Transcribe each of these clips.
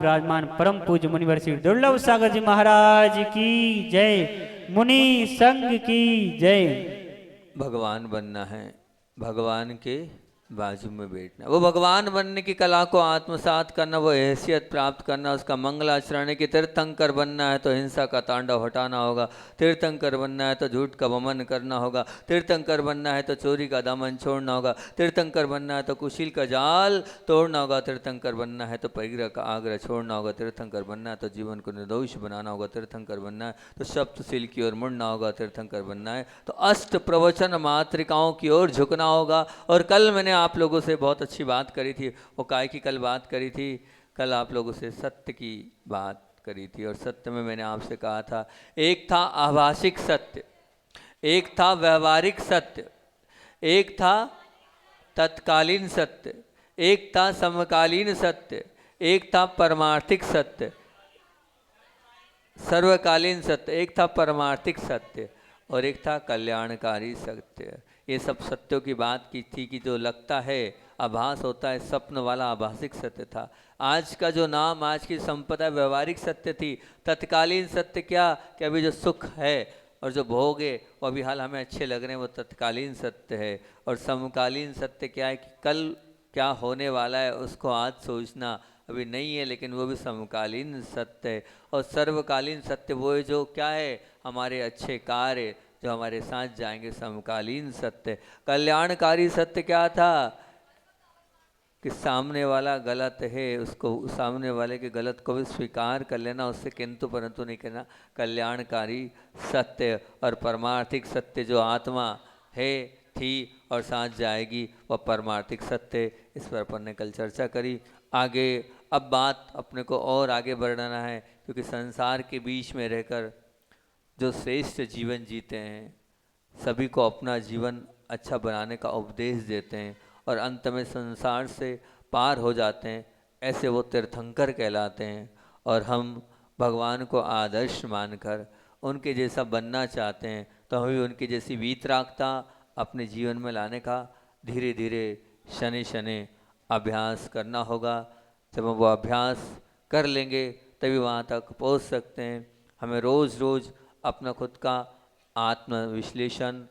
विराजमान परम पूज्य मुनिवर श्री दुर्लभ सागर जी महाराज की जय। मुनि संघ की जय। भगवान बनना है, भगवान के बाजू में बैठना, वो भगवान बनने की कला को आत्मसात करना, वो हैसियत प्राप्त करना, उसका मंगल आचरण है कि तीर्थंकर बनना है तो हिंसा का तांडव हटाना होगा, तीर्थंकर बनना है तो झूठ का वमन करना होगा, तीर्थंकर बनना है तो चोरी का दामन छोड़ना होगा, तीर्थंकर बनना है तो कुशील का जाल तोड़ना होगा, तीर्थंकर बनना है तो परिग्रह का आग्रह छोड़ना होगा, तीर्थंकर बनना है तो जीवन को निर्दोष बनाना होगा, तीर्थंकर बनना है तो सप्तशील की ओर मुड़ना होगा, तीर्थंकर बनना है तो अष्ट प्रवचन मातृकाओं की ओर झुकना होगा। और कल मैंने आप लोगों से बहुत अच्छी बात करी थी, वो काय की कल बात करी थी, कल आप लोगों से सत्य की बात करी थी। और सत्य में मैंने आपसे कहा था, एक था आभासिक सत्य, एक था व्यवहारिक सत्य, एक था तत्कालीन सत्य, एक था समकालीन सत्य, एक था परमार्थिक सत्य, सर्वकालीन सत्य, एक था परमार्थिक सत्य और एक था कल्याणकारी सत्य। ये सब सत्यों की बात की थी कि जो लगता है आभास होता है, स्वप्न वाला आभासिक सत्य था। आज का जो नाम, आज की संपदा व्यवहारिक सत्य थी। तत्कालीन सत्य क्या कि अभी जो सुख है और जो भोग है वो अभी हाल हमें अच्छे लग रहे हैं, वो तत्कालीन सत्य है। और समकालीन सत्य क्या है कि कल क्या होने वाला है उसको आज सोचना अभी नहीं है, लेकिन वो भी समकालीन सत्य है। और सर्वकालीन सत्य वो है जो क्या है, हमारे अच्छे कार्य जो हमारे साथ जाएंगे, समकालीन सत्य। कल्याणकारी सत्य क्या था कि सामने वाला गलत है, उसको सामने वाले के गलत को भी स्वीकार कर लेना, उससे किंतु परंतु नहीं करना, कल्याणकारी सत्य। और परमार्थिक सत्य जो आत्मा है, थी और साथ जाएगी, वह परमार्थिक सत्य। इस पर अपन ने कल चर्चा करी। आगे अब बात अपने को और आगे बढ़ाना है, क्योंकि संसार के बीच में रहकर जो श्रेष्ठ जीवन जीते हैं, सभी को अपना जीवन अच्छा बनाने का उपदेश देते हैं और अंत में संसार से पार हो जाते हैं, ऐसे वो तीर्थंकर कहलाते हैं। और हम भगवान को आदर्श मानकर उनके जैसा बनना चाहते हैं, तो हमें उनकी जैसी वीतरागता अपने जीवन में लाने का धीरे धीरे शनि शनि अभ्यास करना होगा। जब हम वो अभ्यास कर लेंगे तभी वहाँ तक पहुँच सकते हैं। हमें रोज़ रोज़ अपना खुद का आत्म विश्लेषण,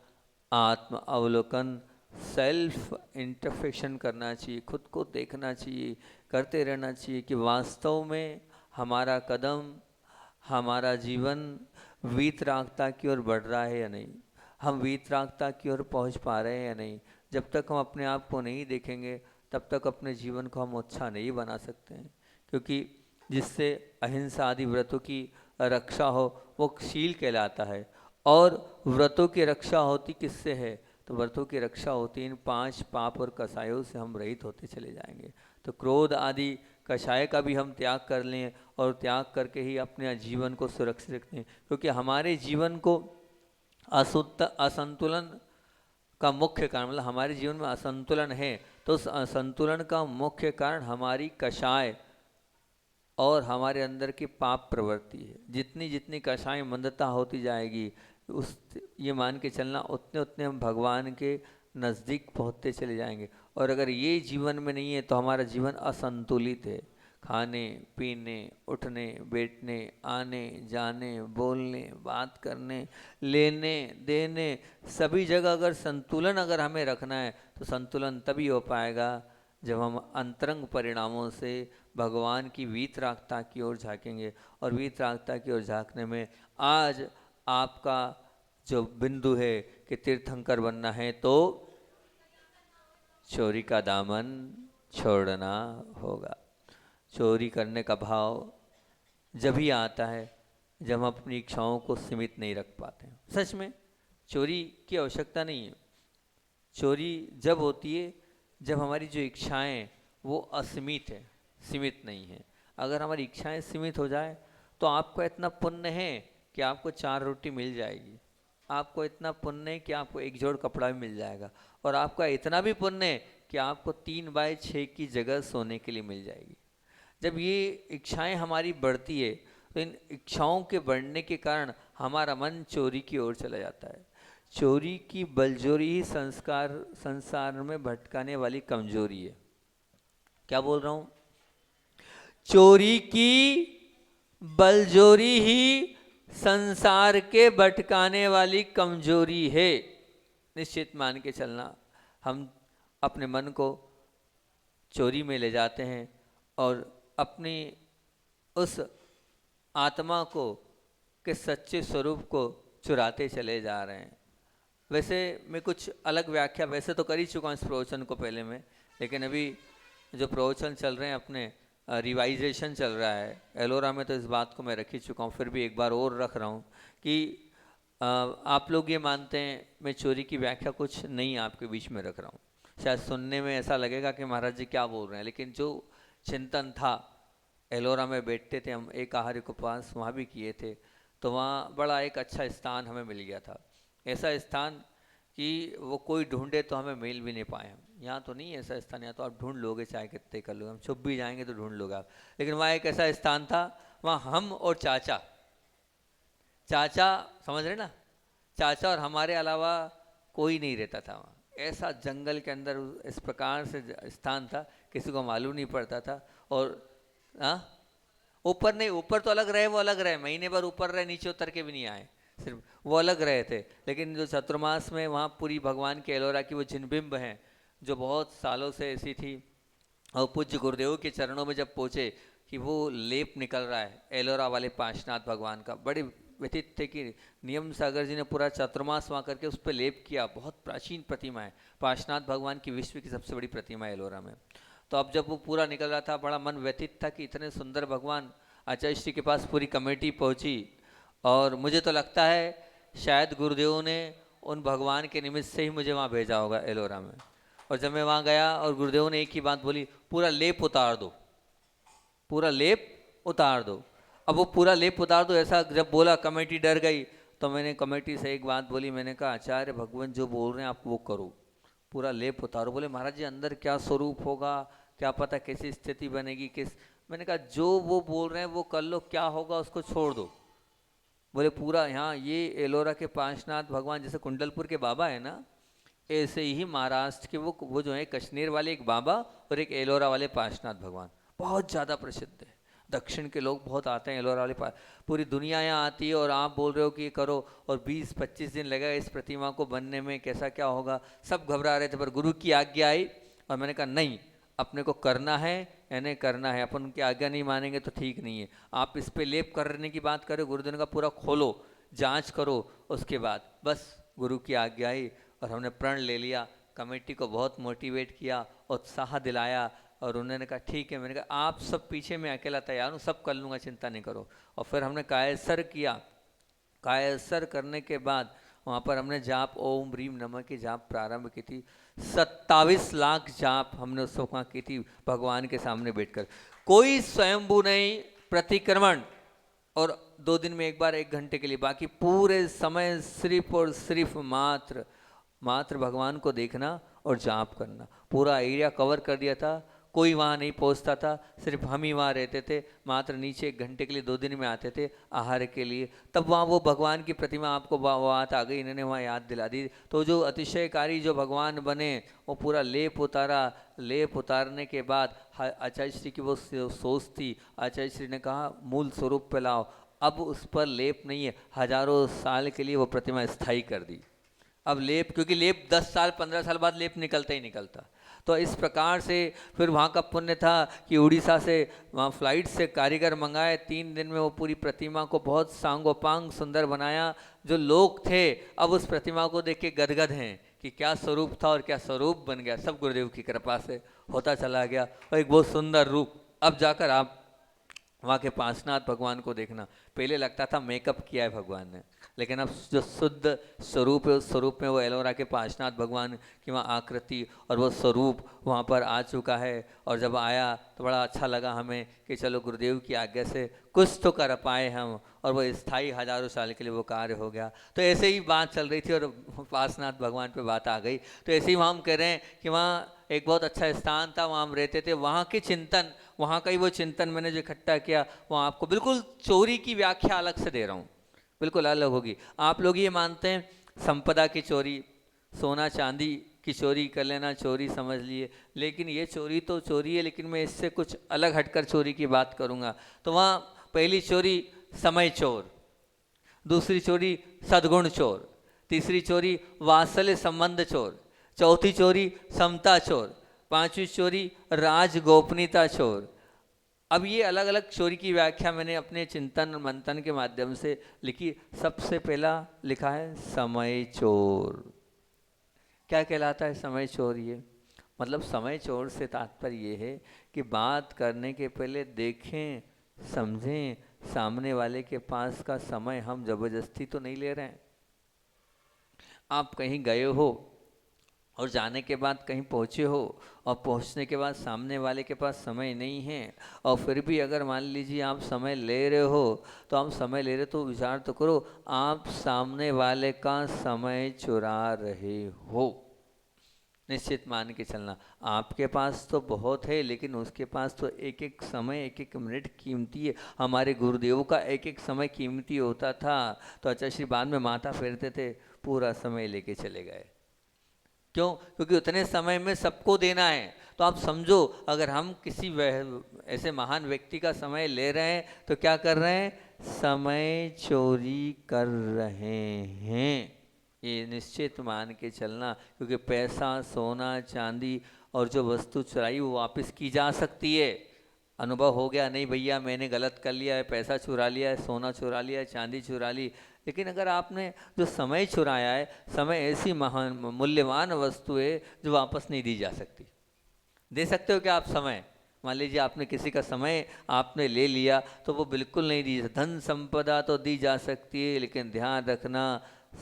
आत्म अवलोकन, सेल्फ इंट्रोस्पेक्शन करना चाहिए, खुद को देखना चाहिए, करते रहना चाहिए कि वास्तव में हमारा कदम, हमारा जीवन वीतरागता की ओर बढ़ रहा है या नहीं, हम वीतरागता की ओर पहुंच पा रहे हैं या नहीं। जब तक हम अपने आप को नहीं देखेंगे तब तक अपने जीवन को हम अच्छा नहीं बना सकते हैं, क्योंकि जिससे अहिंसा आदि व्रतों की रक्षा हो वो शील कहलाता है। और व्रतों की रक्षा होती किससे है, तो व्रतों की रक्षा होती इन 5 पाप और कषायों से हम रहित होते चले जाएंगे। तो क्रोध आदि कषाय का भी हम त्याग कर लें और त्याग करके ही अपने जीवन को सुरक्षित रखें, क्योंकि हमारे जीवन को असंतुलन का मुख्य कारण, मतलब हमारे जीवन में असंतुलन है तो उस असंतुलन का मुख्य कारण हमारी कषाय और हमारे अंदर की पाप प्रवृत्ति है। जितनी जितनी कषाय मंदता होती जाएगी, उस ये मान के चलना उतने उतने हम भगवान के नज़दीक पहुँचते चले जाएंगे। और अगर ये जीवन में नहीं है तो हमारा जीवन असंतुलित है। खाने पीने, उठने बैठने, आने जाने, बोलने बात करने, लेने देने, सभी जगह अगर संतुलन अगर हमें रखना है तो संतुलन तभी हो पाएगा जब हम अंतरंग परिणामों से भगवान की वीतरागता की ओर झांकेंगे। और वीतरागता की ओर झांकने में आज आपका जो बिंदु है कि तीर्थंकर बनना है तो चोरी का दामन छोड़ना होगा। चोरी करने का भाव जब ही आता है जब हम अपनी इच्छाओं को सीमित नहीं रख पाते हैं। सच में चोरी की आवश्यकता नहीं है। चोरी जब होती है जब हमारी जो इच्छाएं वो असीमित है, सीमित नहीं है। अगर हमारी इच्छाएं सीमित हो जाए तो आपको इतना पुण्य है कि आपको 4 रोटी मिल जाएगी, आपको इतना पुण्य है कि आपको एक जोड़ कपड़ा भी मिल जाएगा, और आपका इतना भी पुण्य है कि आपको 3/6 की जगह सोने के लिए मिल जाएगी। जब ये इच्छाएं हमारी बढ़ती है तो इन इच्छाओं के बढ़ने के कारण हमारा मन चोरी की ओर चला जाता है। चोरी की बलजोरी ही संसार में भटकाने वाली कमजोरी है। क्या बोल रहा हूँ, चोरी की बलजोरी ही संसार के भटकाने वाली कमजोरी है। निश्चित मान के चलना, हम अपने मन को चोरी में ले जाते हैं और अपनी उस आत्मा को के सच्चे स्वरूप को चुराते चले जा रहे हैं। वैसे मैं कुछ अलग व्याख्या वैसे तो कर ही चुका हूँ इस प्रवचन को पहले में, लेकिन अभी जो प्रवचन चल रहे हैं अपने रिवाइजेशन चल रहा है एलोरा में, तो इस बात को मैं रख ही चुका हूँ, फिर भी एक बार और रख रहा हूँ कि आप लोग ये मानते हैं मैं चोरी की व्याख्या कुछ नहीं आपके बीच में रख रहा हूँ। शायद सुनने में ऐसा लगेगा कि महाराज जी क्या बोल रहे हैं, लेकिन जो चिंतन था एलोरा में बैठते थे हम, एक आहार्य के पास वहाँ भी किए थे, तो वहाँ बड़ा एक अच्छा स्थान हमें मिल गया था। ऐसा स्थान कि वो कोई ढूंढे तो हमें मिल भी नहीं पाए। यहाँ तो नहीं ऐसा स्थान, यहाँ तो आप ढूंढ लोगे चाहे कितने कर लोगे, हम छुप भी जाएंगे तो ढूंढ लोगे आप। लेकिन वहाँ एक ऐसा स्थान था, वहाँ हम और चाचा समझ रहे ना, चाचा और हमारे अलावा कोई नहीं रहता था वहाँ। ऐसा जंगल के अंदर इस प्रकार से स्थान था, किसी को मालूम नहीं पड़ता था। और ऊपर नहीं, ऊपर तो अलग रहे, वो अलग रहे, महीने भर ऊपर रहे, नीचे उतर के भी नहीं आए, सिर्फ वो अलग रहे थे। लेकिन जो चतुर्मास में वहाँ पूरी भगवान के एलोरा की वो जिनबिंब हैं जो बहुत सालों से ऐसी थी, और पूज्य गुरुदेव के चरणों में जब पहुँचे कि वो लेप निकल रहा है एलोरा वाले पांचनाथ भगवान का, बड़े व्यतीत थे कि नियम सागर जी ने पूरा चतुर्मास वहाँ करके उस पर लेप किया। बहुत प्राचीन प्रतिमा है, पांचनाथ भगवान की विश्व की सबसे बड़ी प्रतिमा है एलोरा में। तो अब जब वो पूरा निकल रहा था, बड़ा मन व्यतीत था कि इतने सुंदर भगवान। आचार्य श्री के पास पूरी कमेटी पहुँची, और मुझे तो लगता है शायद गुरुदेव ने उन भगवान के निमित्त से ही मुझे वहाँ भेजा होगा एलोरा में। और जब मैं वहाँ गया और गुरुदेव ने एक ही बात बोली, पूरा लेप उतार दो, पूरा लेप उतार दो। अब वो पूरा लेप उतार दो ऐसा जब बोला, कमेटी डर गई। तो मैंने कमेटी से एक बात बोली, मैंने कहा आचार्य भगवान जो बोल रहे हैं आप वो करो, पूरा लेप उतारो। बोले महाराज जी अंदर क्या स्वरूप होगा, क्या पता कैसी स्थिति बनेगी किस। मैंने कहा जो वो बोल रहे हैं वो कर लो, क्या होगा उसको छोड़ दो। बोले पूरा यहाँ ये एलोरा के पांचनाथ भगवान जैसे कुंडलपुर के बाबा है ना, ऐसे ही महाराष्ट्र के वो जो है कश्मीर वाले एक बाबा और एक एलोरा वाले पांचनाथ भगवान बहुत ज़्यादा प्रसिद्ध है। दक्षिण के लोग बहुत आते हैं एलोरा वाले पूरी दुनिया यहाँ आती है, और आप बोल रहे हो कि ये करो और 20-25 दिन लगेगा इस प्रतिमा को बनने में, कैसा क्या होगा। सब घबरा रहे थे, पर गुरु की आज्ञा आई और मैंने कहा नहीं, अपने को करना है यानी करना है, अपन उनकी आज्ञा नहीं मानेंगे तो ठीक नहीं है। आप इस पे लेप करने की बात करो, गुरुदेव का पूरा खोलो, जांच करो, उसके बाद बस गुरु की आज्ञा आई और हमने प्रण ले लिया। कमेटी को बहुत मोटिवेट किया, उत्साह दिलाया, और उन्होंने कहा ठीक है। मैंने कहा आप सब पीछे, मैं अकेला तैयार हूँ, सब कर लूँगा, चिंता नहीं करो। और फिर हमने कायसर किया। कायसर करने के बाद वहाँ पर हमने जाप ओम ह्रीम नमः की जाप प्रारंभ की थी। 27 लाख जाप हमने उस वहाँ की थी भगवान के सामने बैठकर। कोई स्वयंभू नहीं, प्रतिक्रमण, और 2 दिन में एक बार 1 घंटे के लिए, बाकी पूरे समय सिर्फ और सिर्फ मात्र भगवान को देखना और जाप करना। पूरा एरिया कवर कर दिया था, कोई वहाँ नहीं पहुँचता था, सिर्फ हम ही वहाँ रहते थे। मात्र नीचे 1 घंटे के लिए 2 दिन में आते थे आहार के लिए। तब वहाँ वो भगवान की प्रतिमा आपको बात आ गई, इन्होंने वहाँ याद दिला दी। तो जो अतिशयकारी जो भगवान बने, वो पूरा लेप उतारा। लेप उतारने के बाद आचार्य श्री की वो सोच थी, आचार्य श्री ने कहा मूल स्वरूप पे लाओ। अब उस पर लेप नहीं है, हजारों साल के लिए वो प्रतिमा स्थायी कर दी। अब लेप, क्योंकि लेप 10 साल 15 साल बाद लेप निकलता ही निकलता। तो इस प्रकार से फिर वहाँ का पुण्य था कि उड़ीसा से वहाँ फ्लाइट से कारीगर मंगाए, 3 दिन में वो पूरी प्रतिमा को बहुत सांगोपांग सुंदर बनाया। जो लोग थे अब उस प्रतिमा को देख के गदगद हैं कि क्या स्वरूप था और क्या स्वरूप बन गया। सब गुरुदेव की कृपा से होता चला गया, और एक बहुत सुंदर रूप। अब जाकर आप वहाँ के पांचनाथ भगवान को देखना, पहले लगता था मेकअप किया है भगवान ने, लेकिन अब जो शुद्ध स्वरूप है उस स्वरूप में वो एलोरा के पांचनाथ भगवान की वहाँ आकृति और वो स्वरूप वहाँ पर आ चुका है। और जब आया तो बड़ा अच्छा लगा हमें कि चलो गुरुदेव की आज्ञा से कुछ तो कर पाए हम, और वो स्थायी हजारों साल के लिए वो कार्य हो गया। तो ऐसे ही बात चल रही थी और पांचनाथ भगवान पे बात आ गई। तो ऐसे ही वहाँ हम कह रहे हैं कि वहाँ एक बहुत अच्छा स्थान था, वहाँ हम रहते थे। वहाँ के चिंतन, वहाँ का ही वो चिंतन मैंने जो इकट्ठा किया, वहाँ आपको बिल्कुल चोरी की व्याख्या अलग से दे रहा हूँ, बिल्कुल अलग होगी। आप लोग ये मानते हैं संपदा की चोरी, सोना चांदी की कि चोरी कर लेना, चोरी समझ लिए, लेकिन ये चोरी तो चोरी है, लेकिन मैं इससे कुछ अलग हटकर चोरी की बात करूँगा। तो वहाँ पहली चोरी समय चोर, दूसरी चोरी सद्गुण चोर, तीसरी चोरी वात्सल्य संबंध चोर, चौथी चोरी समता चोर, पांचवी चोरी राज गोपनीयता चोर। अब ये अलग अलग चोरी की व्याख्या मैंने अपने चिंतन मंथन के माध्यम से लिखी। सबसे पहला लिखा है समय चोर। क्या कहलाता है समय चोर? ये मतलब समय चोर से तात्पर्य ये है कि बात करने के पहले देखें, समझें सामने वाले के पास का समय हम जबरदस्ती तो नहीं ले रहे हैं। आप कहीं गए हो और जाने के बाद कहीं पहुँचे हो और पहुँचने के बाद सामने वाले के पास समय नहीं है, और फिर भी अगर मान लीजिए आप समय ले रहे हो, तो आप समय ले रहे तो विचार तो करो, आप सामने वाले का समय चुरा रहे हो। निश्चित मान के चलना, आपके पास तो बहुत है, लेकिन उसके पास तो एक एक समय, एक एक मिनट कीमती है। हमारे गुरुदेव का एक एक समय कीमती होता था। तो अच्छा श्री बाद में माथा फेरते थे, पूरा समय लेके चले गए। क्यों? क्योंकि उतने समय में सबको देना है। तो आप समझो, अगर हम किसी ऐसे महान व्यक्ति का समय ले रहे हैं तो क्या कर रहे हैं? समय चोरी कर रहे हैं। ये निश्चित मान के चलना, क्योंकि पैसा, सोना, चांदी और जो वस्तु चुराई वो वापस की जा सकती है। अनुभव हो गया, नहीं भैया मैंने गलत कर लिया है, पैसा चुरा लिया है, सोना चुरा लिया है, चांदी चुरा ली। लेकिन अगर आपने जो समय चुराया है, समय ऐसी महान मूल्यवान वस्तु है जो वापस नहीं दी जा सकती। दे सकते हो क्या आप समय? मान लीजिए आपने किसी का समय आपने ले लिया तो वो बिल्कुल नहीं दी। धन संपदा तो दी जा सकती है, लेकिन ध्यान रखना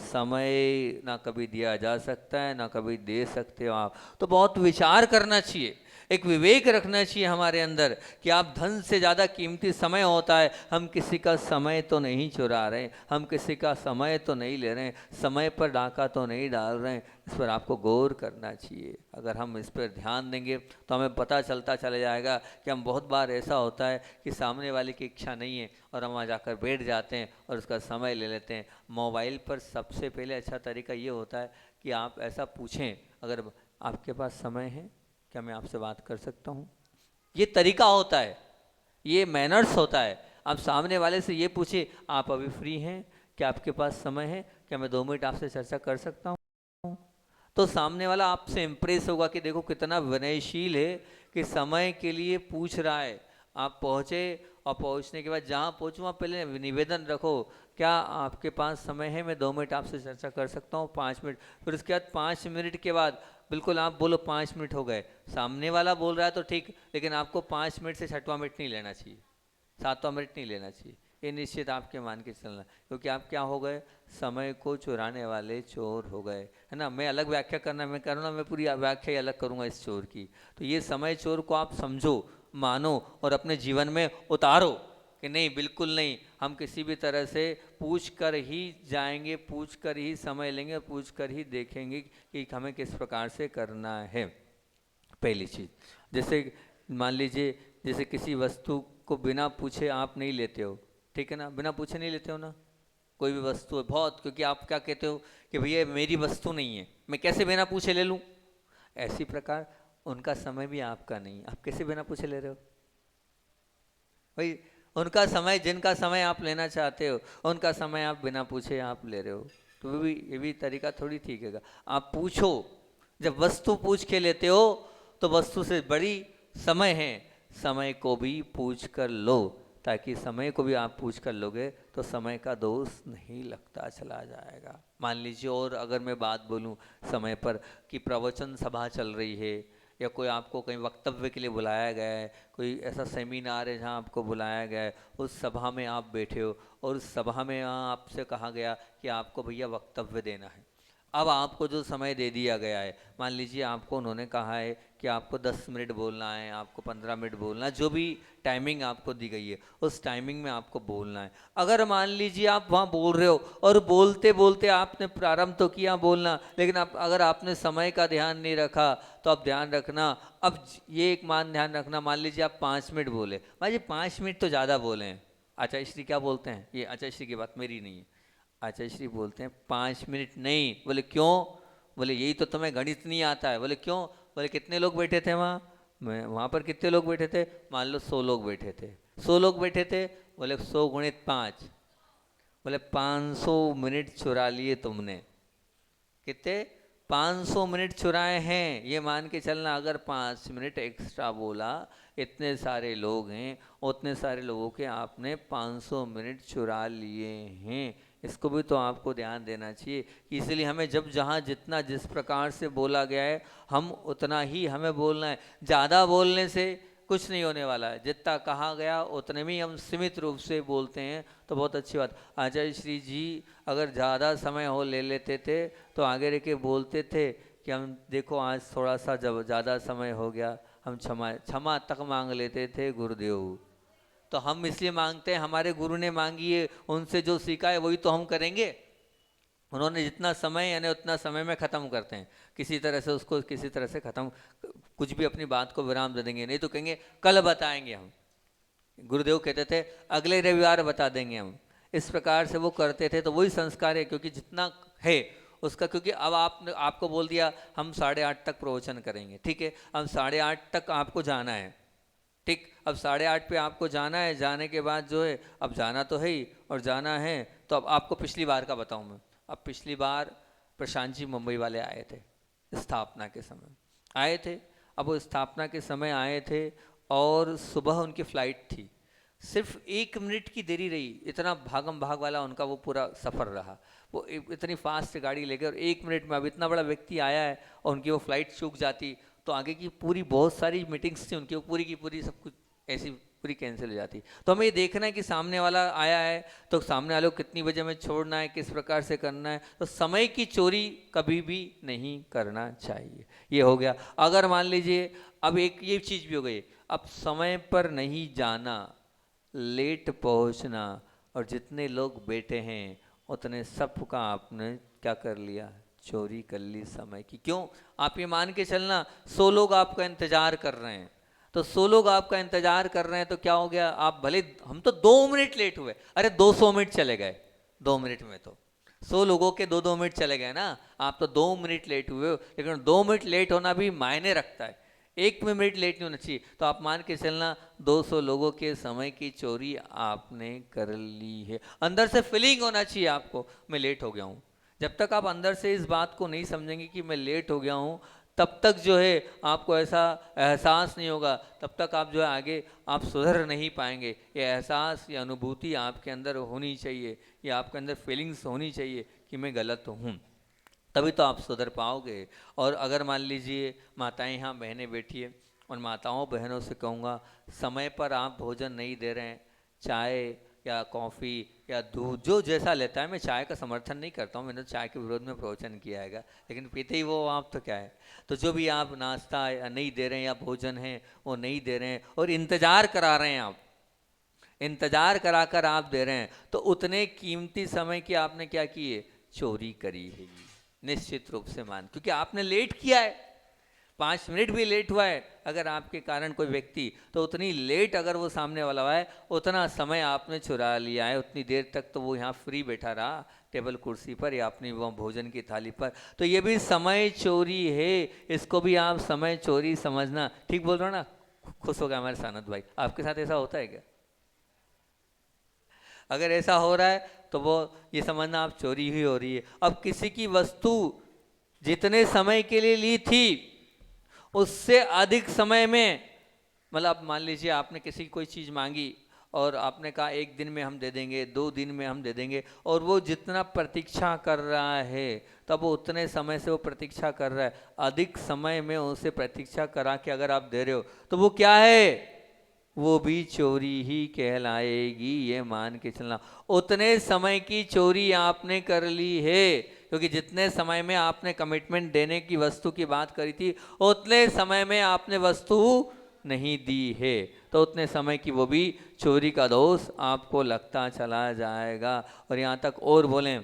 समय ना कभी दिया जा सकता है, ना कभी दे सकते हो आप। तो बहुत विचार करना चाहिए, एक विवेक रखना चाहिए हमारे अंदर कि आप धन से ज़्यादा कीमती समय होता है। हम किसी का समय तो नहीं चुरा रहे, हम किसी का समय तो नहीं ले रहे हैं, समय पर डाका तो नहीं डाल रहे हैं। इस पर आपको गौर करना चाहिए। अगर हम इस पर ध्यान देंगे तो हमें पता चलता चला जाएगा कि हम बहुत बार ऐसा होता है कि सामने वाले की इच्छा नहीं है और हम वहाँ जाकर बैठ जाते हैं और उसका समय ले लेते हैं। मोबाइल पर सबसे पहले अच्छा तरीका ये होता है कि आप ऐसा पूछें, अगर आपके पास समय है, क्या मैं आपसे बात कर सकता हूँ? ये तरीका होता है, ये मैनर्स होता है। आप सामने वाले से ये पूछिए, आप अभी फ्री हैं? क्या आपके पास समय है? क्या मैं 2 मिनट आपसे चर्चा कर सकता हूँ? तो सामने वाला आपसे इम्प्रेस होगा कि देखो कितना विनयशील है कि समय के लिए पूछ रहा है। आप पहुँचे और पहुँचने के बाद जहाँ पहुँचो वहाँ पहले निवेदन रखो, क्या आपके पास समय है? मैं 2 मिनट आपसे चर्चा कर सकता हूँ, 5 मिनट। फिर उसके बाद 5 मिनट के बाद बिल्कुल आप बोलो 5 मिनट हो गए। सामने वाला बोल रहा है तो ठीक, लेकिन आपको 5 मिनट से 6वां मिनट नहीं लेना चाहिए, 7वां मिनट नहीं लेना चाहिए। ये निश्चित आपके मान के चलना, क्योंकि आप क्या हो गए? समय को चुराने वाले चोर हो गए, है ना। मैं अलग व्याख्या करना, मैं करूँगा, मैं पूरी व्याख्या ही अलग करूँगा इस चोर की। तो ये समय चोर को आप समझो, मानो और अपने जीवन में उतारो कि नहीं, बिल्कुल नहीं, हम किसी भी तरह से पूछ कर ही जाएंगे, पूछ कर ही समय लेंगे, पूछ कर ही देखेंगे कि हमें किस प्रकार से करना है। पहली चीज़, जैसे मान लीजिए जैसे किसी वस्तु को बिना पूछे आप नहीं लेते हो, ठीक है ना, बिना पूछे नहीं लेते हो ना कोई भी वस्तु है बहुत, क्योंकि आप क्या कहते हो कि भैया मेरी वस्तु नहीं है, मैं कैसे बिना पूछे ले लूँ। ऐसी प्रकार उनका समय भी आपका नहीं, आप कैसे बिना पूछे ले रहे हो भाई? उनका समय, जिनका समय आप लेना चाहते हो, उनका समय आप बिना पूछे आप ले रहे हो, तो ये भी तरीका थोड़ी ठीक है। आप पूछो, जब वस्तु पूछ के लेते हो तो वस्तु से बड़ी समय है, समय को भी पूछ कर लो, ताकि समय को भी आप पूछ कर लोगे तो समय का दोष नहीं लगता चला जाएगा। मान लीजिए, और अगर मैं बात बोलूं समय पर कि प्रवचन सभा चल रही है, या कोई आपको कहीं वक्तव्य के लिए बुलाया गया है, कोई ऐसा सेमिनार है जहां आपको बुलाया गया है, उस सभा में आप बैठे हो और उस सभा में आपसे कहा गया कि आपको भैया वक्तव्य देना है। अब आपको जो समय दे दिया गया है, मान लीजिए आपको उन्होंने कहा है कि आपको 10 मिनट बोलना है, आपको 15 मिनट बोलना है, जो भी टाइमिंग आपको दी गई है उस टाइमिंग में आपको बोलना है। अगर मान लीजिए आप वहाँ बोल रहे हो और बोलते बोलते आपने प्रारंभ तो किया बोलना, लेकिन अगर आपने समय का ध्यान नहीं रखा तो आप ध्यान रखना, अब ये एक ध्यान रखना, मान लीजिए आप 5 मिनट बोले, मान लीजिए 5 मिनट तो ज़्यादा बोले हैं। आचार्य श्री क्या बोलते हैं, ये आचार्य श्री की बात मेरी नहीं है, आचार्य श्री बोलते हैं 5 मिनट नहीं। बोले क्यों? बोले यही तो तुम्हें गणित नहीं आता है। बोले क्यों? बोले कितने लोग बैठे थे वहाँ? मैं वहाँ पर कितने लोग बैठे थे? मान लो 100 लोग बैठे थे। 100 लोग बैठे थे। बोले 100 गुणित 5। बोले 500 मिनट चुरा लिए तुमने। कितने? 500 मिनट चुराए हैं। ये मान के चलना, अगर 5 मिनट एक्स्ट्रा बोला, इतने सारे लोग हैं, उतने सारे लोगों के आपने 500 मिनट चुरा लिए हैं। इसको भी तो आपको ध्यान देना चाहिए कि इसलिए हमें जब जहाँ जितना जिस प्रकार से बोला गया है, हम उतना ही हमें बोलना है। ज़्यादा बोलने से कुछ नहीं होने वाला है। जितना कहा गया उतने में ही हम सीमित रूप से बोलते हैं तो बहुत अच्छी बात। आचार्य श्री जी अगर ज़्यादा समय हो ले लेते थे तो आगे रह के बोलते थे कि हम देखो आज थोड़ा सा जब ज़्यादा समय हो गया, हम क्षमा तक मांग लेते थे गुरुदेव। तो हम इसलिए मांगते हैं, हमारे गुरु ने मांगी है, उनसे जो सीखा है वही तो हम करेंगे। उन्होंने जितना समय यानी उतना समय में ख़त्म करते हैं, किसी तरह से उसको किसी तरह से ख़त्म, कुछ भी अपनी बात को विराम दे देंगे, नहीं तो कहेंगे कल बताएंगे हम। गुरुदेव कहते थे अगले रविवार बता देंगे हम। इस प्रकार से वो करते थे। तो वही संस्कार है, क्योंकि जितना है उसका, क्योंकि अब आपको बोल दिया हम 8:30 तक प्रवचन करेंगे, ठीक है, हम 8:30 तक आपको जाना है, ठीक, अब 8:30 पे आपको जाना है। जाने के बाद जो है, अब जाना तो है ही, और जाना है तो अब आपको पिछली बार का बताऊं मैं। अब पिछली बार प्रशांत जी मुंबई वाले आए थे, स्थापना के समय आए थे। अब वो स्थापना के समय आए थे और सुबह उनकी फ़्लाइट थी। सिर्फ 1 मिनट की देरी रही, इतना भागम भाग वाला उनका वो पूरा सफ़र रहा। वो इतनी फास्ट गाड़ी लेके, और 1 मिनट में अब इतना बड़ा व्यक्ति आया है और उनकी वो फ्लाइट चूक जाती तो आगे की पूरी बहुत सारी मीटिंग्स थी उनकी, वो पूरी की पूरी सब कुछ ऐसी पूरी कैंसिल हो जाती। तो हमें ये देखना है कि सामने वाला आया है तो सामने वाले को कितनी बजे हमें छोड़ना है, किस प्रकार से करना है। तो समय की चोरी कभी भी नहीं करना चाहिए। ये हो गया। अगर मान लीजिए अब एक ये चीज़ भी हो गई, अब समय पर नहीं जाना, लेट पहुंचना, और जितने लोग बैठे हैं उतने सब का आपने क्या कर लिया? चोरी कर ली समय की। क्यों? आप ये मान के चलना 100 लोग आपका इंतजार कर रहे हैं, तो 100 लोग आपका इंतजार कर रहे हैं तो क्या हो गया? आप भले, हम तो 2 मिनट लेट हुए, अरे 200 मिनट चले गए 2 मिनट में, तो 100 लोगों के 2-2 मिनट चले गए ना। आप तो 2 मिनट लेट हुए हो, लेकिन 2 मिनट लेट होना भी मायने रखता है, 1 मिनट लेट नहीं होना चाहिए। तो आप मान के चलना 200 लोगों के समय की चोरी आपने कर ली है। अंदर से फीलिंग होना चाहिए आपको, मैं लेट हो गया हूँ। जब तक आप अंदर से इस बात को नहीं समझेंगे कि मैं लेट हो गया हूँ, तब तक जो है आपको ऐसा एहसास नहीं होगा, तब तक आप जो है आगे आप सुधर नहीं पाएंगे। ये एहसास, ये अनुभूति आपके अंदर होनी चाहिए, ये आपके अंदर फीलिंग्स होनी चाहिए कि मैं गलत हूँ, तभी तो आप सुधर पाओगे। और अगर मान लीजिए माताएं यहाँ बहनें बैठी है, और माताओं बहनों से कहूँगा, समय पर आप भोजन नहीं दे रहे हैं, चाय या कॉफ़ी या दूध जो जैसा लेता है, मैं चाय का समर्थन नहीं करता हूँ, मैंने तो चाय के विरोध में प्रवचन किया है, लेकिन पीते ही वो आप तो क्या है। तो जो भी आप नाश्ता या नहीं दे रहे हैं या भोजन है वो नहीं दे रहे हैं और इंतज़ार करा रहे हैं, आप इंतज़ार करा कर आप दे रहे हैं, तो उतने कीमती समय की आपने क्या की है? चोरी करी है, निश्चित रूप से मान, क्योंकि आपने लेट किया है। 5 मिनट भी लेट हुआ है अगर आपके कारण कोई व्यक्ति, तो उतनी लेट अगर वो सामने वाला हुआ है, उतना समय आपने चुरा लिया है। उतनी देर तक तो वो यहाँ फ्री बैठा रहा टेबल कुर्सी पर या अपनी वो भोजन की थाली पर, तो ये भी समय चोरी है। इसको भी आप समय चोरी समझना। ठीक बोल रहा हूँ ना? खुश हो गया हमारे सानंद भाई, आपके साथ ऐसा होता है क्या? अगर ऐसा हो रहा है तो वो ये समझना आप चोरी ही हो रही है। अब किसी की वस्तु जितने समय के लिए ली थी उससे अधिक समय में, मतलब मान लीजिए आपने किसी की कोई चीज़ मांगी और आपने कहा 1 दिन में हम दे देंगे, 2 दिन में हम दे देंगे, और वो जितना प्रतीक्षा कर रहा है तब वो उतने समय से वो प्रतीक्षा कर रहा है, अधिक समय में उसे प्रतीक्षा करा के अगर आप दे रहे हो तो वो क्या है? वो भी चोरी ही कहलाएगी, ये मान के चलना। उतने समय की चोरी आपने कर ली है, क्योंकि जितने समय में आपने कमिटमेंट देने की वस्तु की बात करी थी उतने समय में आपने वस्तु नहीं दी है, तो उतने समय की वो भी चोरी का दोष आपको लगता चला जाएगा। और यहाँ तक और बोलें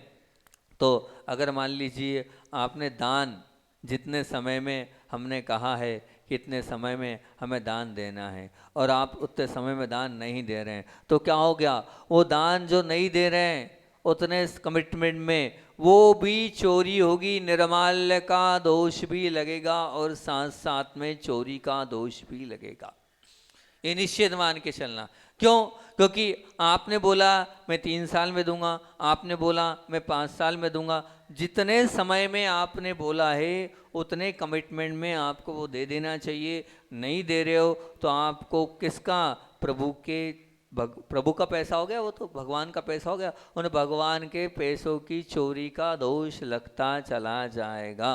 तो अगर मान लीजिए आपने दान, जितने समय में हमने कहा है कितने समय में हमें दान देना है, और आप उतने समय में दान नहीं दे रहे हैं, तो क्या हो गया? वो दान जो नहीं दे रहे हैं उतने कमिटमेंट में वो भी चोरी होगी, निर्माल्य का दोष भी लगेगा और साथ साथ में चोरी का दोष भी लगेगा। ये निश्चित मान के चलना। क्यों? क्योंकि आपने बोला मैं 3 साल में दूंगा, आपने बोला मैं 5 साल में दूंगा, जितने समय में आपने बोला है उतने कमिटमेंट में आपको वो दे देना चाहिए। नहीं दे रहे हो तो आपको किसका, प्रभु का पैसा हो गया, वो तो भगवान का पैसा हो गया, उन भगवान के पैसों की चोरी का दोष लगता चला जाएगा।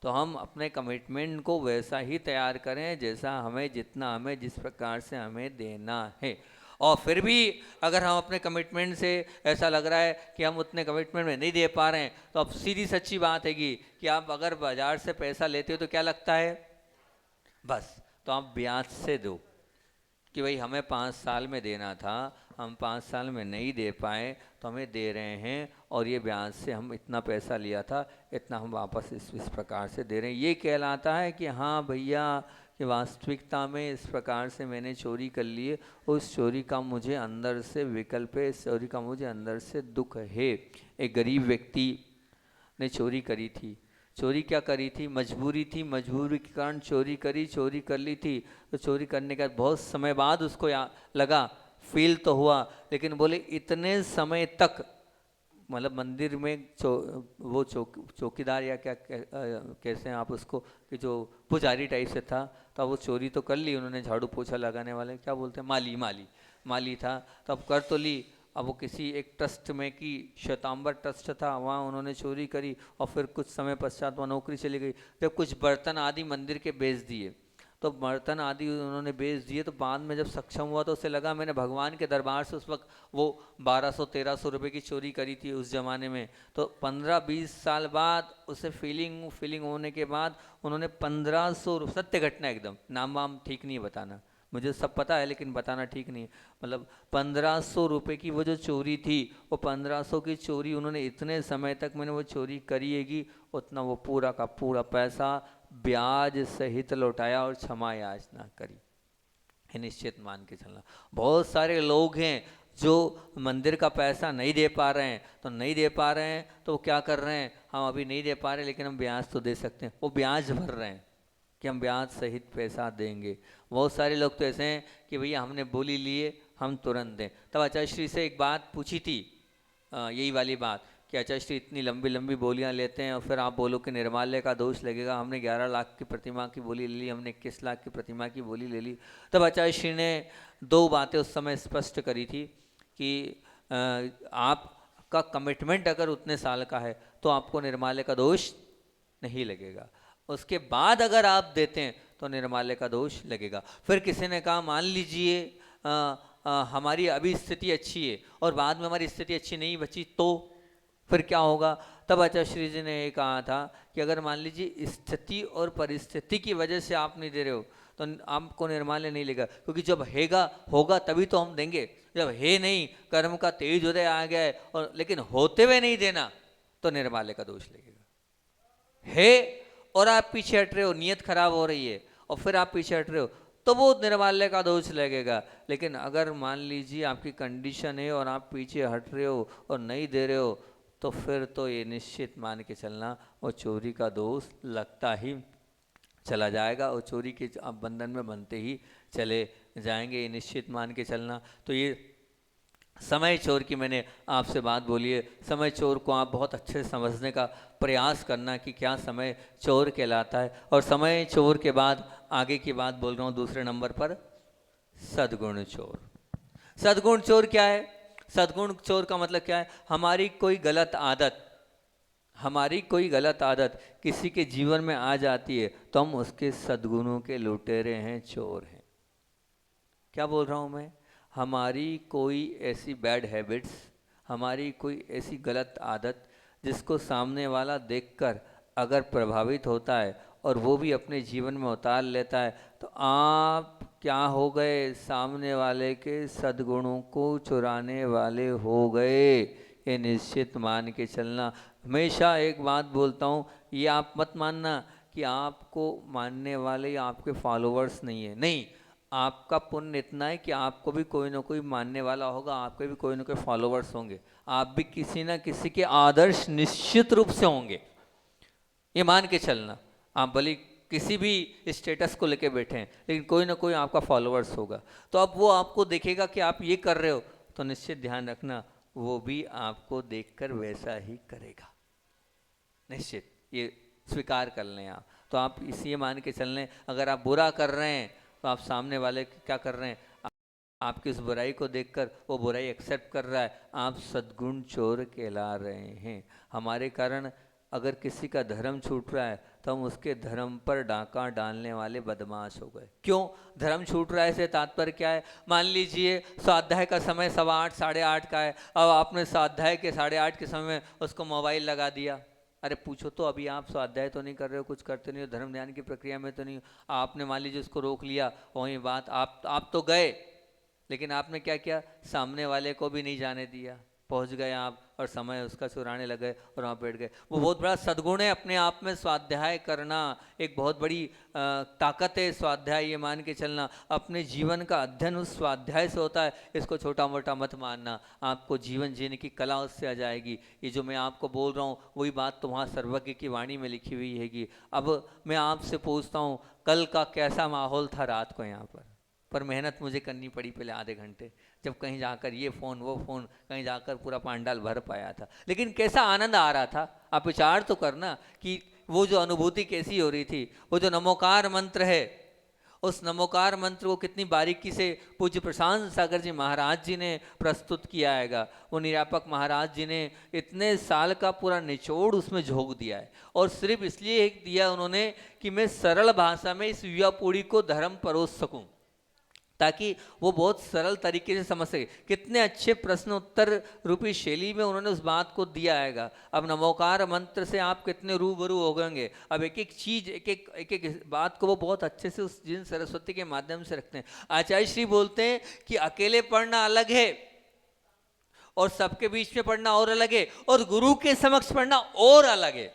तो हम अपने कमिटमेंट को वैसा ही तैयार करें जैसा हमें, जितना हमें, जिस प्रकार से हमें देना है। और फिर भी अगर हम अपने कमिटमेंट से ऐसा लग रहा है कि हम उतने कमिटमेंट में नहीं दे पा रहे हैं, तो अब सीधी सच्ची बात है कि आप अगर बाजार से पैसा लेते हो तो क्या लगता है, बस तो आप ब्याज से दो कि भाई हमें 5 साल में देना था, हम 5 साल में नहीं दे पाए तो हमें दे रहे हैं, और ये ब्याज से हम इतना पैसा लिया था, इतना हम वापस इस प्रकार से दे रहे हैं। ये कहलाता है कि हाँ भैया, कि वास्तविकता में इस प्रकार से मैंने चोरी कर ली है, उस चोरी का मुझे अंदर से विकल्प है, इस चोरी का मुझे अंदर से दुख है। एक गरीब व्यक्ति ने चोरी करी थी। चोरी क्या करी थी, मजबूरी थी, मजबूरी के कारण चोरी करी, चोरी कर ली थी। तो चोरी करने का बहुत समय बाद उसको लगा, फील तो हुआ, लेकिन बोले इतने समय तक, मतलब मंदिर में वो चौकीदार या क्या कैसे हैं आप उसको, कि जो पुजारी टाइप से था, तो वो चोरी तो कर ली उन्होंने, झाड़ू पोछा लगाने वाले क्या बोलते हैं, माली था, तो अब कर तो ली। अब वो किसी एक ट्रस्ट में की, श्वेतांबर ट्रस्ट था, वहाँ उन्होंने चोरी करी और फिर कुछ समय पश्चात वहाँ नौकरी चली गई। जब कुछ बर्तन आदि मंदिर के बेच दिए, तो बर्तन आदि उन्होंने बेच दिए, तो बाद में जब सक्षम हुआ तो उसे लगा मैंने भगवान के दरबार से उस वक्त वो 1200-1300 रुपये की चोरी करी थी उस ज़माने में। तो 15-20 साल बाद उसे फीलिंग होने के बाद उन्होंने 1500, सत्य घटना एकदम, नाम वाम ठीक नहीं बताना, मुझे सब पता है लेकिन बताना ठीक नहीं है, मतलब 1500 रुपये की वो जो चोरी थी, वो 1500 की चोरी उन्होंने इतने समय तक मैंने वो चोरी करिएगी, उतना वो पूरा का पूरा पैसा ब्याज सहित लौटाया और क्षमा याचना करी। है निश्चित मान के चलना। बहुत सारे लोग हैं जो मंदिर का पैसा नहीं दे पा रहे हैं, तो नहीं दे पा रहे हैं तो क्या कर रहे हैं, हम अभी नहीं दे पा रहे लेकिन हम ब्याज तो दे सकते हैं, वो ब्याज भर रहे हैं कि हम ब्याज सहित पैसा देंगे। बहुत सारे लोग तो ऐसे हैं कि भैया हमने बोली लिए, हम तुरंत दें। तब आचार्य श्री से एक बात पूछी थी, यही वाली बात कि आचार्य श्री इतनी लंबी लंबी बोलियां लेते हैं और फिर आप बोलो कि निर्माल्य का दोष लगेगा। हमने 11 लाख की प्रतिमा की बोली ले ली, हमने 21 लाख की प्रतिमा की बोली ले ली। तब आचार्य श्री ने 2 बातें उस समय स्पष्ट करी थी कि आपका कमिटमेंट अगर उतने साल का है तो आपको निर्माल्य का दोष नहीं लगेगा, उसके बाद अगर आप देते हैं तो निर्माल्य का दोष लगेगा। फिर किसी ने कहा मान लीजिए हमारी अभी स्थिति अच्छी है और बाद में हमारी स्थिति अच्छी नहीं बची तो फिर क्या होगा। तब आचार्य श्री जी ने ये कहा था कि अगर मान लीजिए स्थिति और परिस्थिति की वजह से आप नहीं दे रहे हो तो आपको निर्माल्य नहीं लेगा, क्योंकि जब होगा तभी तो हम देंगे। जब है नहीं, कर्म का तेज उदय आ गया है और लेकिन होते हुए नहीं देना तो निर्माल्य का दोष लगेगा। है और आप पीछे हट रहे हो, नियत खराब हो रही है और फिर आप पीछे हट रहे हो तो वो निर्माल्य का दोष लगेगा। लेकिन अगर मान लीजिए आपकी कंडीशन है और आप पीछे हट रहे हो और नहीं दे रहे हो तो फिर तो ये निश्चित मान के चलना वो चोरी का दोष लगता ही चला जाएगा और चोरी के आप बंधन में बनते ही चले जाएंगे, ये निश्चित मान के चलना। तो ये समय चोर की मैंने आपसे बात बोली है। समय चोर को आप बहुत अच्छे से समझने का प्रयास करना कि क्या समय चोर कहलाता है। और समय चोर के बाद आगे की बात बोल रहा हूँ दूसरे नंबर पर, सद्गुण चोर। सद्गुण चोर क्या है? सद्गुण चोर का मतलब क्या है? हमारी कोई गलत आदत किसी के जीवन में आ जाती है तो हम उसके सद्गुणों के लुटेरे हैं, चोर हैं। क्या बोल रहा हूँ मैं? हमारी कोई ऐसी बैड हैबिट्स, हमारी कोई ऐसी गलत आदत जिसको सामने वाला देखकर अगर प्रभावित होता है और वो भी अपने जीवन में उतार लेता है तो आप क्या हो गए? सामने वाले के सद्गुणों को चुराने वाले हो गए। ये निश्चित मान के चलना। हमेशा एक बात बोलता हूँ, ये आप मत मानना कि आपको मानने वाले या आपके फॉलोअर्स नहीं है, नहीं, आपका पुण्य इतना है कि आपको भी कोई ना कोई मानने वाला होगा, आपके भी कोई ना कोई फॉलोवर्स होंगे, आप भी किसी ना किसी के आदर्श निश्चित रूप से होंगे। ये मान के चलना, आप भले किसी भी स्टेटस को लेके बैठे हैं, लेकिन कोई ना कोई आपका फॉलोअर्स होगा। तो अब वो आपको देखेगा कि आप ये कर रहे हो, तो निश्चित ध्यान रखना वो भी आपको देखकर वैसा ही करेगा, निश्चित, ये स्वीकार कर लें आप। तो आप इसी मान के चल लें, अगर आप बुरा कर रहे हैं तो आप सामने वाले क्या कर रहे हैं, आपकी उस बुराई को देखकर वो बुराई एक्सेप्ट कर रहा है, आप सद्गुण चोर कहला रहे हैं। हमारे कारण अगर किसी का धर्म छूट रहा है तो हम उसके धर्म पर डाका डालने वाले बदमाश हो गए। क्यों धर्म छूट रहा है से तात्पर्य क्या है? मान लीजिए स्वाध्याय का समय 8:15 8:30 का है, अब आपने स्वाध्याय के 8:30 के समय में उसको मोबाइल लगा दिया। अरे पूछो तो, अभी आप स्वाध्याय तो नहीं कर रहे हो, कुछ करते नहीं हो, धर्म ध्यान की प्रक्रिया में तो नहीं हो, आपने मान लीजिए उसको रोक लिया, वही बात आप तो गए, लेकिन आपने क्या किया, सामने वाले को भी नहीं जाने दिया, पहुंच गए आप और समय उसका चुराने लगे और वहाँ बैठ गए। वो बहुत बड़ा सद्गुण है अपने आप में, स्वाध्याय करना एक बहुत बड़ी ताकत है। स्वाध्याय ये मान के चलना, अपने जीवन का अध्ययन उस स्वाध्याय से होता है, इसको छोटा मोटा मत मानना, आपको जीवन जीने की कला उससे आ जाएगी। ये जो मैं आपको बोल रहा हूँ वही बात तो वहाँ सर्वज्ञ की वाणी में लिखी हुई हैगी। अब मैं आपसे पूछता हूँ, कल का कैसा माहौल था रात को यहाँ पर मेहनत मुझे करनी पड़ी पहले आधे घंटे, जब कहीं जाकर ये फ़ोन वो फ़ोन, कहीं जाकर पूरा पांडाल भर पाया था, लेकिन कैसा आनंद आ रहा था। आप विचार तो करना कि वो जो अनुभूति कैसी हो रही थी। वो जो नमोकार मंत्र है, उस नमोकार मंत्र को कितनी बारीकी से पूज्य प्रशांत सागर जी महाराज जी ने प्रस्तुत किया हैगा। वो निरापक महाराज जी ने इतने साल का पूरा निचोड़ उसमें झोंक दिया है, और सिर्फ इसलिए एक दिया उन्होंने कि मैं सरल भाषा में इस युवा पीढ़ी को धर्म परोस सकूं, ताकि वो बहुत सरल तरीके से समझ सके। कितने अच्छे प्रश्न उत्तर रूपी शैली में उन्होंने उस बात को दिया हैगा। अब नमोकार मंत्र से आप कितने रूबरू हो गएंगे। अब एक एक चीज एक एक बात को वो बहुत अच्छे से उस जिन सरस्वती के माध्यम से रखते हैं। आचार्य श्री बोलते हैं कि अकेले पढ़ना अलग है और सबके बीच में पढ़ना और अलग है, और गुरु के समक्ष पढ़ना और अलग है।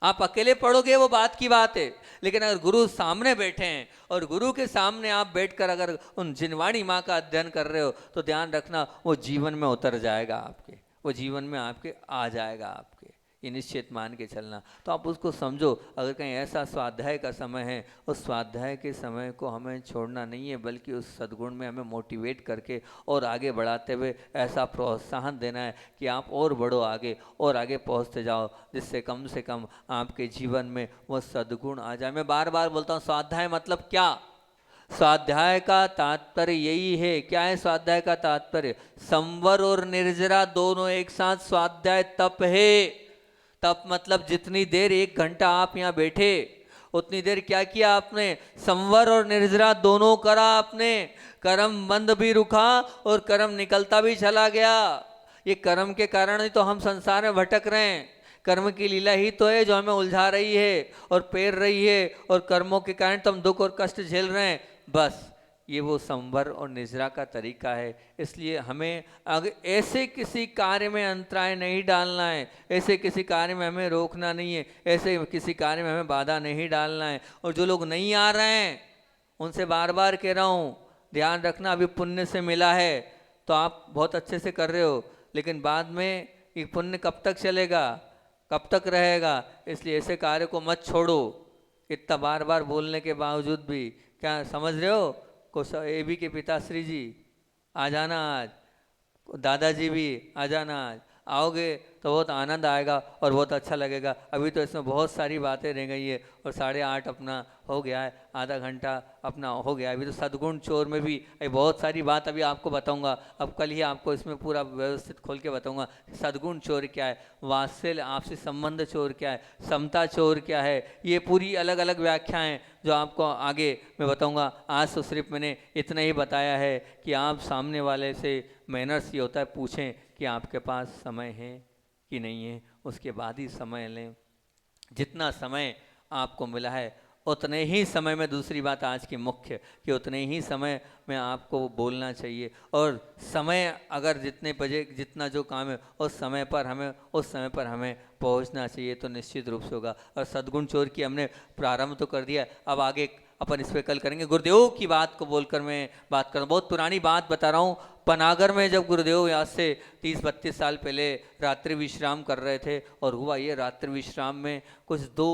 आप अकेले पढ़ोगे वो बात की बात है, लेकिन अगर गुरु सामने बैठे हैं और गुरु के सामने आप बैठकर अगर उन जिनवाणी माँ का अध्ययन कर रहे हो, तो ध्यान रखना वो जीवन में उतर जाएगा आपके, वो जीवन में आपके आ जाएगा आपके, ये निश्चित मान के चलना। तो आप उसको समझो। अगर कहीं ऐसा स्वाध्याय का समय है, उस स्वाध्याय के समय को हमें छोड़ना नहीं है, बल्कि उस सद्गुण में हमें मोटिवेट करके और आगे बढ़ाते हुए ऐसा प्रोत्साहन देना है कि आप और बढ़ो आगे और आगे पहुंचते जाओ, जिससे कम से कम आपके जीवन में वो सद्गुण आ जाए। मैं बार बार बोलता हूँ, स्वाध्याय मतलब क्या? स्वाध्याय का तात्पर्य यही है। क्या है स्वाध्याय का तात्पर्य? संवर और निर्जरा दोनों एक साथ स्वाध्याय तप है। तप मतलब जितनी देर 1 घंटा आप यहाँ बैठे, उतनी देर क्या किया आपने? संवर और निर्जरा दोनों करा आपने। कर्म बंद भी रुका और कर्म निकलता भी चला गया। ये कर्म के कारण ही तो हम संसार में भटक रहे हैं। कर्म की लीला ही तो है जो हमें उलझा रही है और पेर रही है, और कर्मों के कारण तो हम दुख और कष्ट झेल रहे हैं। बस ये वो संवर और निजरा का तरीका है। इसलिए हमें अगर ऐसे किसी कार्य में अंतराय नहीं डालना है, ऐसे किसी कार्य में हमें रोकना नहीं है, ऐसे किसी कार्य में हमें बाधा नहीं डालना है। और जो लोग नहीं आ रहे हैं उनसे बार बार कह रहा हूँ, ध्यान रखना, अभी पुण्य से मिला है तो आप बहुत अच्छे से कर रहे हो, लेकिन बाद में ये पुण्य कब तक चलेगा, कब तक रहेगा? इसलिए ऐसे कार्य को मत छोड़ो। इतना बार बार बोलने के बावजूद भी, क्या समझ रहे हो? एबी के पिताश्री जी आ जाना आज, दादाजी भी आ जाना आज। आओगे तो बहुत आनंद आएगा और बहुत अच्छा लगेगा। अभी तो इसमें बहुत सारी बातें रह गई है और 8:30 अपना हो गया है, आधा घंटा अपना हो गया। अभी तो सद्गुण चोर में भी बहुत सारी बात अभी आपको बताऊंगा। अब कल ही आपको इसमें पूरा व्यवस्थित खोल के बताऊंगा सद्गुण चोर क्या है, वात्सल्य आपसी संबंध चोर क्या है, समता चोर क्या है। ये पूरी अलग अलग व्याख्याएं जो आपको आगे मैं बताऊंगा। आज तो सिर्फ मैंने इतना ही बताया है कि आप सामने वाले से मैनर्स ये होता है, पूछें कि आपके पास समय है कि नहीं है, उसके बाद ही समय लें। जितना समय आपको मिला है उतने ही समय में, दूसरी बात आज की मुख्य, कि उतने ही समय में आपको बोलना चाहिए। और समय अगर जितने बजे जितना जो काम है उस समय पर हमें पहुंचना चाहिए, तो निश्चित रूप से होगा। और सद्गुण चोर की हमने प्रारंभ तो कर दिया, अब आगे अपन इस पे कल करेंगे। गुरुदेव की बात को बोलकर मैं बात कर रहा हूँ, बहुत पुरानी बात बता रहा हूँ। पनागर में जब गुरुदेव यहाँ से 30-32 साल पहले रात्रि विश्राम कर रहे थे, और हुआ ये रात्रि विश्राम में कुछ दो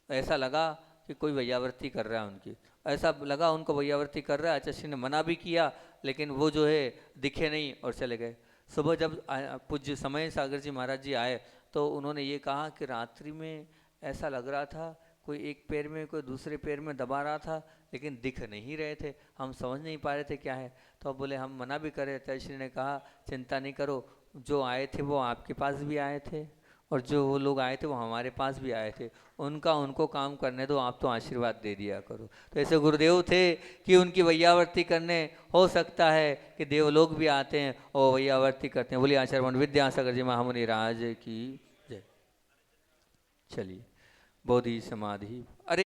ऐसा लगा कि कोई वैयावर्ती कर रहा है उनकी, ऐसा लगा उनको वैयावर्ती कर रहा है। आचार्य ने मना भी किया, लेकिन वो जो है दिखे नहीं और चले गए। सुबह जब पूज्य समय सागर जी महाराज जी आए तो उन्होंने ये कहा कि रात्रि में ऐसा लग रहा था कोई एक पैर में कोई दूसरे पैर में दबा रहा था, लेकिन दिख नहीं रहे थे, हम समझ नहीं पा रहे थे क्या है। तो अब बोले हम मना भी करे। आचार्य ने कहा चिंता नहीं करो, जो आए थे वो आपके पास भी आए थे, और जो वो लोग आए थे वो हमारे पास भी आए थे, उनका उनको काम करने दो, आप तो आशीर्वाद दे दिया करो। तो ऐसे गुरुदेव थे कि उनकी वैयावर्ती करने हो सकता है कि देवलोग भी आते हैं और वैयावर्ती करते हैं। बोलिए आचार्य विद्यासागर जी महामुनि राज की जय। चलिए बोधि समाधि। अरे